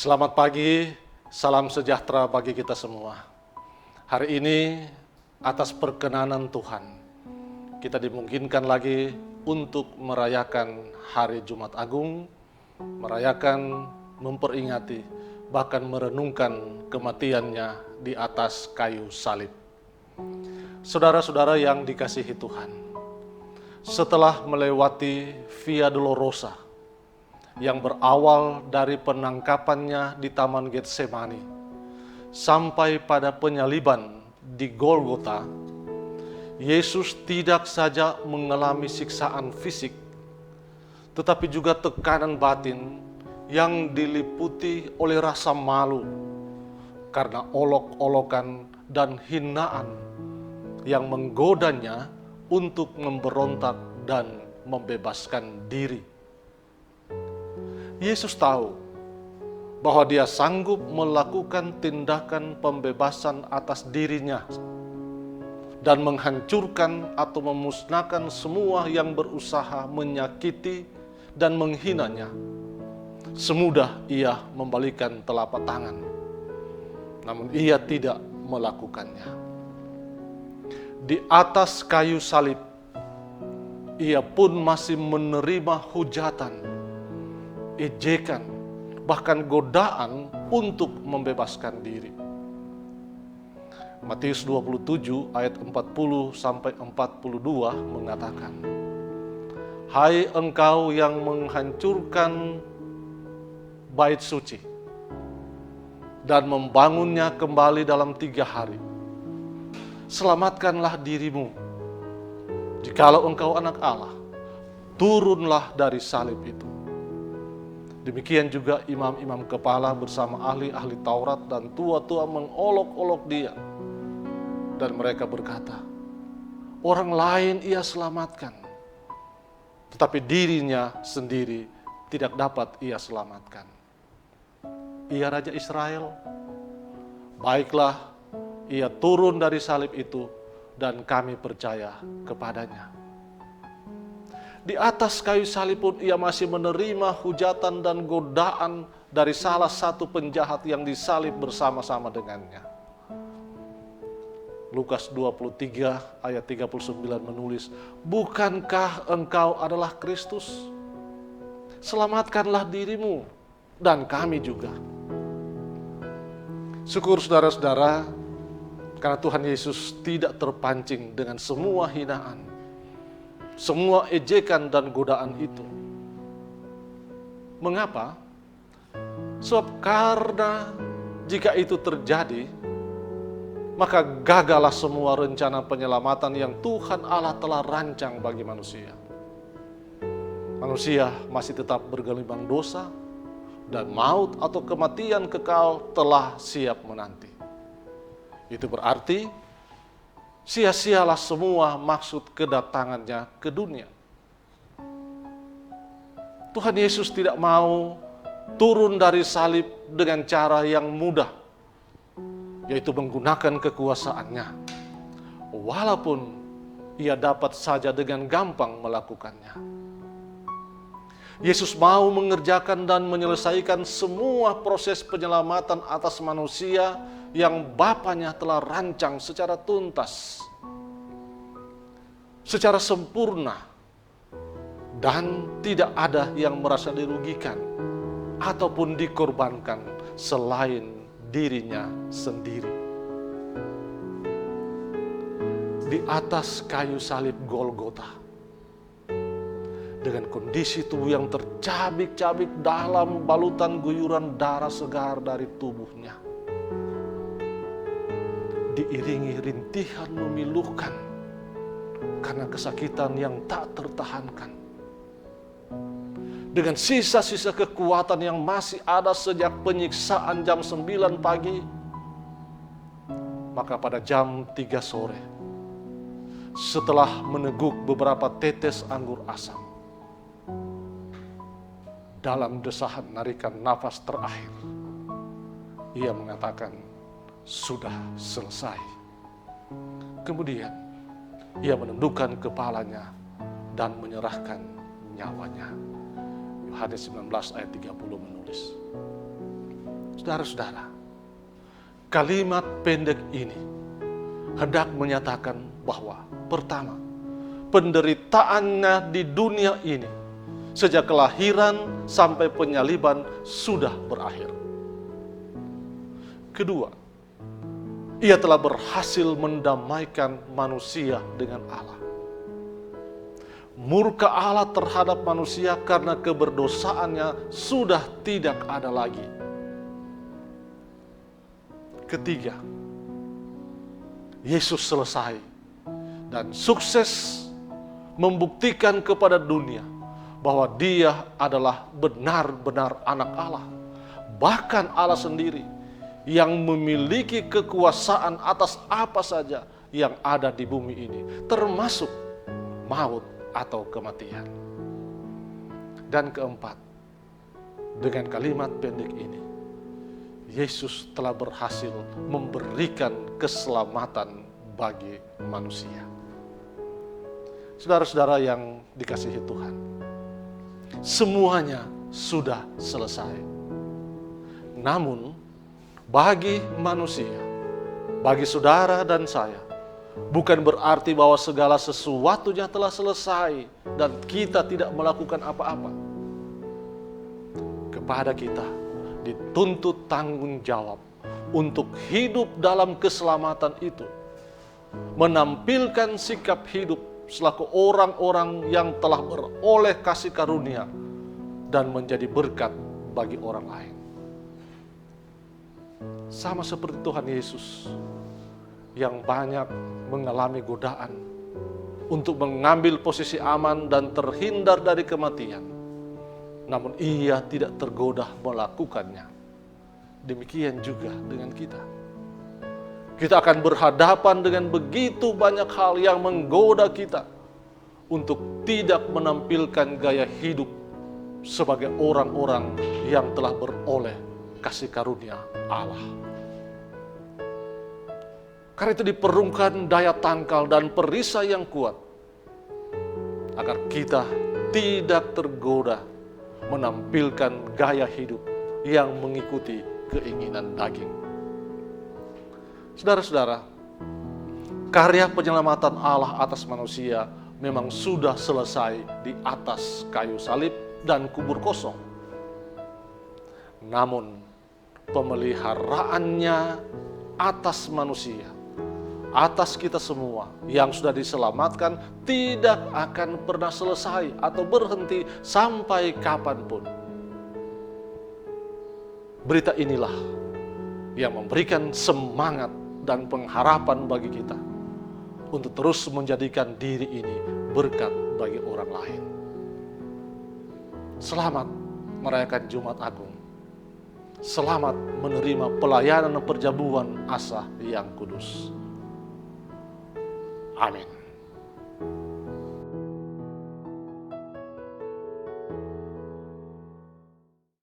Selamat pagi, salam sejahtera bagi kita semua. Hari ini, atas perkenanan Tuhan, kita dimungkinkan lagi untuk merayakan hari Jumat Agung, merayakan, memperingati, bahkan merenungkan kematiannya di atas kayu salib. Saudara-saudara yang dikasihi Tuhan, setelah melewati Via Dolorosa, yang berawal dari penangkapannya di Taman Getsemani sampai pada penyaliban di Golgota, Yesus tidak saja mengalami siksaan fisik, tetapi juga tekanan batin yang diliputi oleh rasa malu karena olok-olokan dan hinaan yang menggodanya untuk memberontak dan membebaskan diri. Yesus tahu bahwa dia sanggup melakukan tindakan pembebasan atas dirinya dan menghancurkan atau memusnahkan semua yang berusaha menyakiti dan menghinanya, semudah ia membalikkan telapak tangan. Namun ia tidak melakukannya. Di atas kayu salib, ia pun masih menerima hujatan, ejekan, bahkan godaan untuk membebaskan diri. Matius 27 ayat 40 sampai 42 mengatakan, "Hai engkau yang menghancurkan bait suci dan membangunnya kembali dalam 3 hari, selamatkanlah dirimu. Jikalau engkau anak Allah, turunlah dari salib itu." Demikian juga imam-imam kepala bersama ahli-ahli Taurat dan tua-tua mengolok-olok dia. Dan mereka berkata, "Orang lain ia selamatkan, tetapi dirinya sendiri tidak dapat ia selamatkan. Ia Raja Israel, baiklah ia turun dari salib itu dan kami percaya kepadanya." Di atas kayu salib pun ia masih menerima hujatan dan godaan dari salah satu penjahat yang disalib bersama-sama dengannya. Lukas 23 ayat 39 menulis, "Bukankah engkau adalah Kristus? Selamatkanlah dirimu dan kami juga." Syukur saudara-saudara, karena Tuhan Yesus tidak terpancing dengan semua hinaan, semua ejekan dan godaan itu. Mengapa? Sebab karena jika itu terjadi, maka gagallah semua rencana penyelamatan yang Tuhan Allah telah rancang bagi manusia. Manusia masih tetap bergelimang dosa, dan maut atau kematian kekal telah siap menanti. Itu berarti sia-sialah semua maksud kedatangannya ke dunia. Tuhan Yesus tidak mau turun dari salib dengan cara yang mudah, yaitu menggunakan kekuasaannya, walaupun ia dapat saja dengan gampang melakukannya. Yesus mau mengerjakan dan menyelesaikan semua proses penyelamatan atas manusia yang Bapanya telah rancang secara tuntas, secara sempurna, dan tidak ada yang merasa dirugikan ataupun dikorbankan selain dirinya sendiri. Di atas kayu salib Golgota, dengan kondisi tubuh yang tercabik-cabik dalam balutan guyuran darah segar dari tubuhnya, diiringi rintihan memilukan karena kesakitan yang tak tertahankan. Dengan sisa-sisa kekuatan yang masih ada sejak penyiksaan jam 9 pagi, maka pada jam 3 sore, setelah meneguk beberapa tetes anggur asam, dalam desahan narikan nafas terakhir, ia mengatakan, "Sudah selesai." Kemudian ia menundukkan kepalanya dan menyerahkan nyawanya. Yohanes 19 ayat 30 menulis. Saudara-saudara, kalimat pendek ini hendak menyatakan bahwa pertama, penderitaannya di dunia ini sejak kelahiran sampai penyaliban sudah berakhir. Kedua, ia telah berhasil mendamaikan manusia dengan Allah. Murka Allah terhadap manusia karena keberdosaannya sudah tidak ada lagi. Ketiga, Yesus selesai dan sukses membuktikan kepada dunia bahwa Dia adalah benar-benar anak Allah. Bahkan Allah sendiri yang memiliki kekuasaan atas apa saja yang ada di bumi ini, termasuk maut atau kematian. Dan keempat, dengan kalimat pendek ini, Yesus telah berhasil memberikan keselamatan bagi manusia. Saudara-saudara yang dikasihi Tuhan, semuanya sudah selesai. Namun, bagi manusia, bagi saudara dan saya, bukan berarti bahwa segala sesuatunya telah selesai dan kita tidak melakukan apa-apa. Kepada kita dituntut tanggung jawab untuk hidup dalam keselamatan itu, menampilkan sikap hidup selaku orang-orang yang telah beroleh kasih karunia dan menjadi berkat bagi orang lain. Sama seperti Tuhan Yesus yang banyak mengalami godaan untuk mengambil posisi aman dan terhindar dari kematian, namun ia tidak tergoda melakukannya. Demikian juga dengan kita. Kita akan berhadapan dengan begitu banyak hal yang menggoda kita untuk tidak menampilkan gaya hidup sebagai orang-orang yang telah beroleh kasih karunia Allah. Karena itu diperlukan daya tangkal dan perisai yang kuat agar kita tidak tergoda menampilkan gaya hidup yang mengikuti keinginan daging. Saudara-saudara, karya penyelamatan Allah atas manusia memang sudah selesai di atas kayu salib dan kubur kosong. Namun, pemeliharaannya atas manusia, atas kita semua yang sudah diselamatkan tidak akan pernah selesai atau berhenti sampai kapanpun. Berita inilah yang memberikan semangat dan pengharapan bagi kita untuk terus menjadikan diri ini berkat bagi orang lain. Selamat merayakan Jumat Agung. Selamat menerima pelayanan perjamuan Asa yang kudus. Amin.